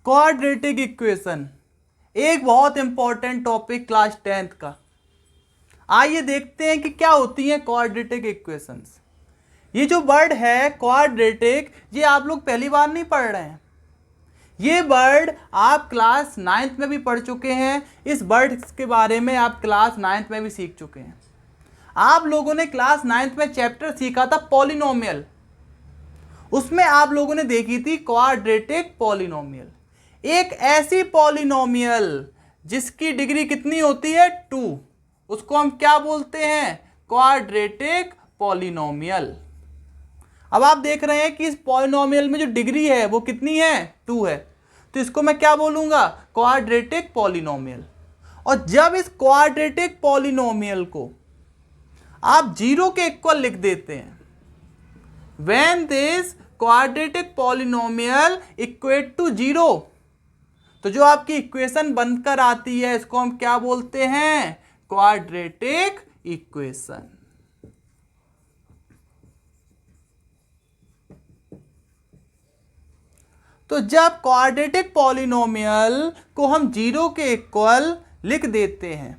Quadratic equation एक बहुत important topic class 10th का। आइए देखते हैं कि क्या होती है क्वाड्रेटिक इक्वेशंस। ये जो वर्ड है क्वाड्रेटिक, ये आप लोग पहली बार नहीं पढ़ रहे हैं। ये वर्ड आप क्लास 9th में भी पढ़ चुके हैं। इस वर्ड के बारे में आप क्लास 9th में भी सीख चुके हैं। आप लोगों ने क्लास 9th में चैप्टर सीखा था पॉलिनोमियल। उसमें आप लोगों ने देखी थी क्वाड्रेटिक पॉलिनोमियल, एक ऐसी पॉलिनोमियल जिसकी डिग्री कितनी होती है 2, उसको हम क्या बोलते हैं? Quadratic polynomial. अब आप देख रहे हैं कि इस पॉलिनोमियल में जो डिग्री है वो कितनी है? 2 है। तो इसको मैं क्या बोलूंगा? Quadratic polynomial. और जब इस क्वाड्रेटिक पॉलिनोमियल को आप 0 के इक्वल लिख देते हैं, when this quadratic polynomial equate to 0, तो जो आपकी इक्वेशन बनकर आती है इसको हम क्या बोलते हैं? Quadratic equation. तो जब क्वाड्रेटिक पॉलिनोमियल को हम 0 के इक्वल लिख देते हैं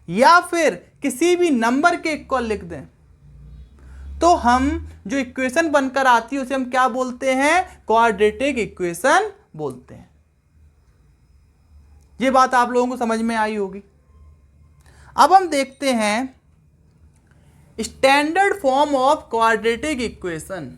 या फिर किसी भी नंबर के इक्वल लिख दें, तो हम जो इक्वेशन बनकर आती है उसे हम क्या बोलते हैं? क्वाड्रेटिक इक्वेशन बोलते हैं। ये बात आप लोगों को समझ में आई होगी। अब हम देखते हैं standard form of quadratic equation.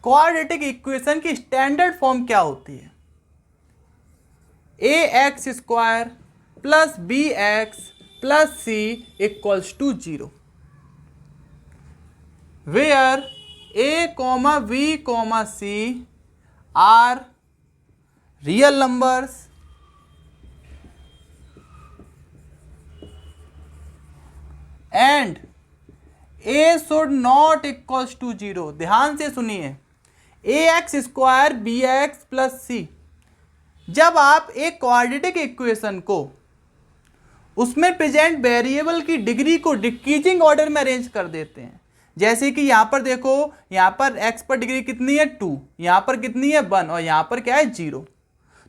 Quadratic equation की स्टैंडर्ड फॉर्म क्या होती है? ax square plus bx plus c equals to 0, where a, b, c are real numbers and a should not equals to 0। ध्यान से सुनिए, ax square bx plus C, जब आप एक क्वाड्रेटिक इक्वेशन को उसमें प्रेजेंट वेरिएबल की डिग्री को डिक्रीजिंग ऑर्डर में अरेंज कर देते हैं, जैसे कि यहां पर देखो, यहां पर x पर डिग्री कितनी है 2, यहां पर कितनी है 1 और यहां पर क्या है 0,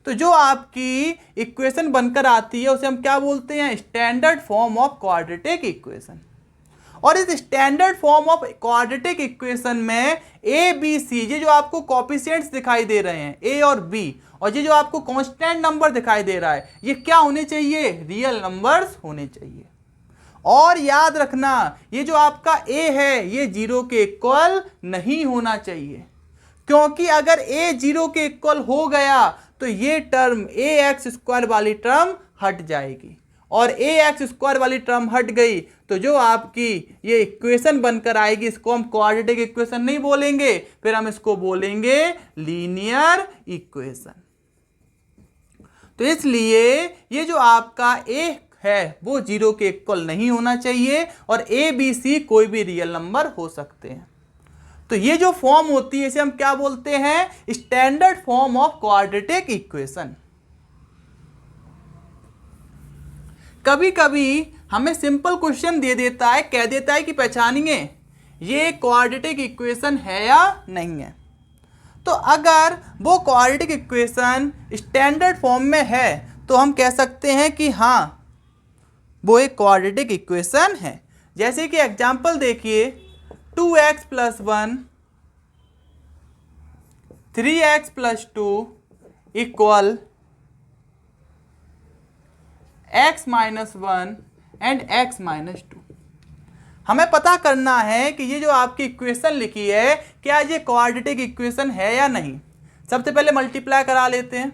तो जो आपकी इक्वेशन बनकर आती है उसे हम क्या बोलते हैं? Standard form of quadratic equation. और इस standard form of quadratic equation में ए बी सी, ये जो आपको कोएफिशिएंट्स दिखाई दे रहे हैं ए और बी, और ये जो आपको कांस्टेंट नंबर दिखाई दे रहा है, ये क्या होने चाहिए? रियल नंबर्स होने चाहिए। और याद रखना, ये जो आपका ए है ये 0 के इक्वल नहीं होना चाहिए, क्योंकि अगर ए 0 के इक्वल हो गया तो ये टर्म ए एक्स स्क्वायर वाली टर्म हट जाएगी, और ए एक्स स्क्वायर वाली टर्म हट गई तो जो आपकी ये इक्वेशन बनकर आएगी इसको हम क्वाड्रेटिक इक्वेशन नहीं बोलेंगे, फिर हम इसको बोलेंगे लीनियर इक्वेशन। तो इसलिए ये जो आपका ए है वो 0 के इक्वल नहीं होना चाहिए, और ए बी सी कोई भी रियल नंबर हो सकते हैं। तो ये जो फॉर्म होती है इसे हम क्या बोलते हैं? Standard form of quadratic equation. कभी कभी हमें सिंपल क्वेश्चन दे देता है, कह देता है कि पहचानिए ये क्वाड्रेटिक इक्वेशन है या नहीं है। तो अगर वो क्वाड्रेटिक इक्वेशन स्टैंडर्ड फॉर्म में है तो हम कह सकते हैं कि हाँ वो एक क्वाड्रेटिक इक्वेशन है। जैसे कि एग्जांपल देखिए, 2x plus 1 3x plus 2 equal x minus 1 and x minus 2। हमें पता करना है कि ये जो आपकी इक्वेशन लिखी है क्या ये क्वाड्रेटिक इक्वेशन है या नहीं। सबसे पहले मल्टीप्लाई करा लेते हैं।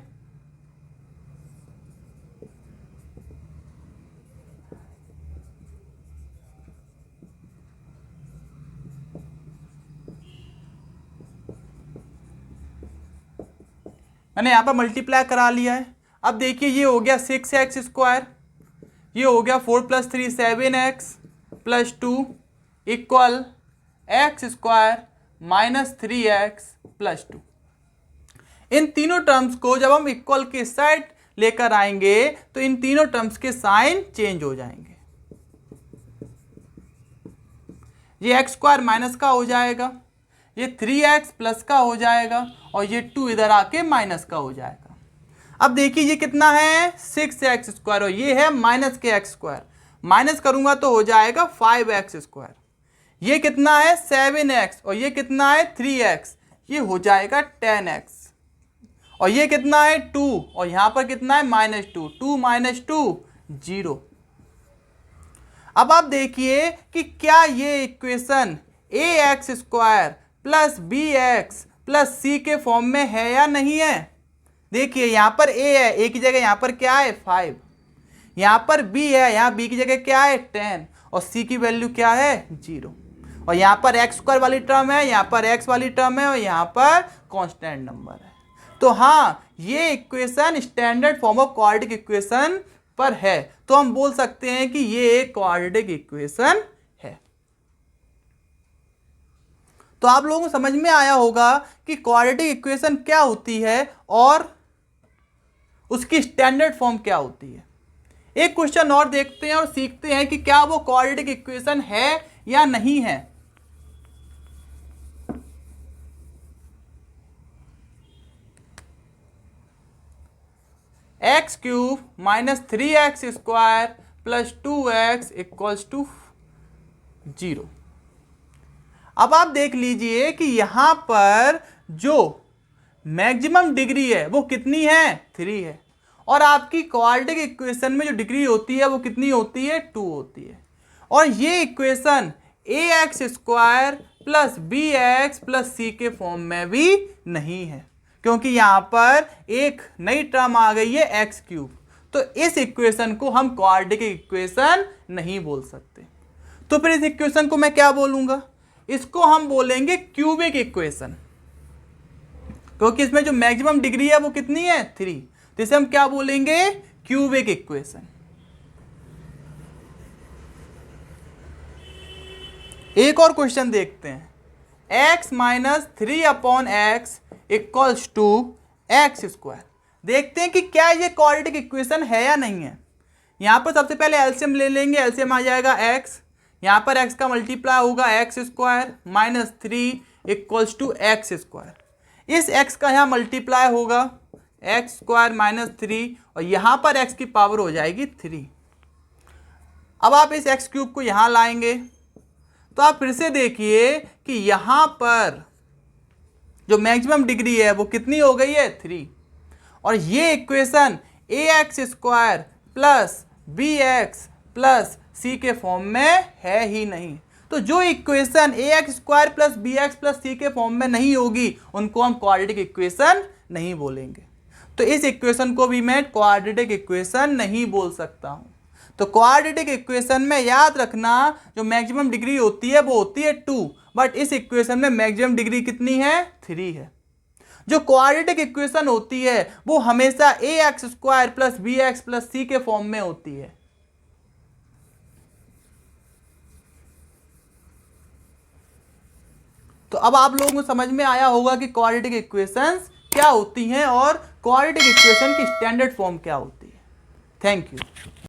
मैंने यहाँ पर मल्टीप्लाई करा लिया है। अब देखिए ये हो गया 6x², ये हो गया 4 + 3 7x + 2 इक्वल x² - 3x + 2। इन तीनों टर्म्स को जब हम इक्वल के साइड लेकर आएंगे तो इन तीनों टर्म्स के साइन चेंज हो जाएंगे। ये x² माइनस का हो जाएगा, ये 3x प्लस का हो जाएगा और ये 2 इधर आके माइनस का हो जाएगा। अब देखिए ये कितना है 6x² और ये है माइनस के x², माइनस करूंगा तो हो जाएगा 5x²। ये कितना है 7x और ये कितना है 3x, ये हो जाएगा 10x। और ये कितना है 2 और यहां पर कितना है -2, 2 - 2 0। अब आप देखिए कि क्या ये इक्वेशन ax² + bx + c के फॉर्म में है या नहीं है। देखिए यहां पर a है, a की जगह यहां पर क्या है 5, यहां पर b है, यहां b की जगह क्या है 10 और c की वैल्यू क्या है 0। और यहां पर x² वाली टर्म है, यहां पर x वाली टर्म है और यहां पर कांस्टेंट नंबर है। तो हाँ, ये equation standard form of quadratic equation पर है, तो हम बोल सकते हैं कि ये एक क्वाड्रेटिक इक्वेशन है। तो आप लोगों को समझ में आया होगा कि क्वाड्रेटिक इक्वेशन क्या होती है और उसकी स्टैंडर्ड फॉर्म क्या होती है। एक क्वेश्चन और देखते हैं और सीखते हैं कि क्या वो क्वाड्रेटिक इक्वेशन है या नहीं है। x³ - 3x² + 2x = 0। अब आप देख लीजिए कि यहां पर जो मैक्सिमम डिग्री है वो कितनी है 3 है और आपकी क्वाड्रेटिक इक्वेशन में जो डिग्री होती है वो कितनी होती है 2 होती है। और ये इक्वेशन ax² + bx + c के फॉर्म में भी नहीं है, क्योंकि यहां पर एक नई टर्म आ गई है x³। तो इस इक्वेशन को हम क्वाड्रेटिक इक्वेशन नहीं बोल सकते। तो फिर इस इक्वेशन को मैं क्या बोलूंगा, इसको हम बोलेंगे क्यूबिक इक्वेशन, क्योंकि इसमें जो मैक्सिमम डिग्री है वो कितनी है 3। तो इसे हम क्या बोलेंगे क्यूबिक इक्वेशन। एक और क्वेश्चन देखते हैं, x - 3/x = x²। देखते हैं कि क्या ये क्वाड्रेटिक इक्वेशन है या नहीं है। यहां पर सबसे पहले एलसीएम ले लेंगे, एलसीएम आ जाएगा x, यहां पर x का मल्टीप्लाई होगा x² - 3 = x²। इस x का यहां मल्टीप्लाई होगा x² - 3 और यहां पर x की पावर हो जाएगी 3। अब आप इस x³ को यहां लाएंगे तो आप फिर से देखिए कि यहां पर जो मैक्सिमम डिग्री है वो कितनी हो गई है 3। और ये इक्वेशन ax² + bx + c के फॉर्म में है ही नहीं। तो जो इक्वेशन ax² + bx + c के फॉर्म में नहीं होगी उनको हम क्वाड्रेटिक इक्वेशन नहीं बोलेंगे। तो इस इक्वेशन को भी मैं क्वाड्रेटिक इक्वेशन नहीं बोल सकता हूं। तो क्वाड्रेटिक इक्वेशन में याद रखना जो मैक्सिमम डिग्री होती है वो होती है 2, बट इस इक्वेशन में मैक्सिमम डिग्री कितनी है 3 है। जो क्वाड्रेटिक इक्वेशन होती है वो हमेशा ax² + bx + c के फॉर्म में होती है। तो अब आप लोगों को समझ में आया होगा कि क्वाड्रेटिक इक्वेशंस क्या होती हैं और क्वाड्रेटिक इक्वेशन की स्टैंडर्ड फॉर्म क्या होती है। Thank you.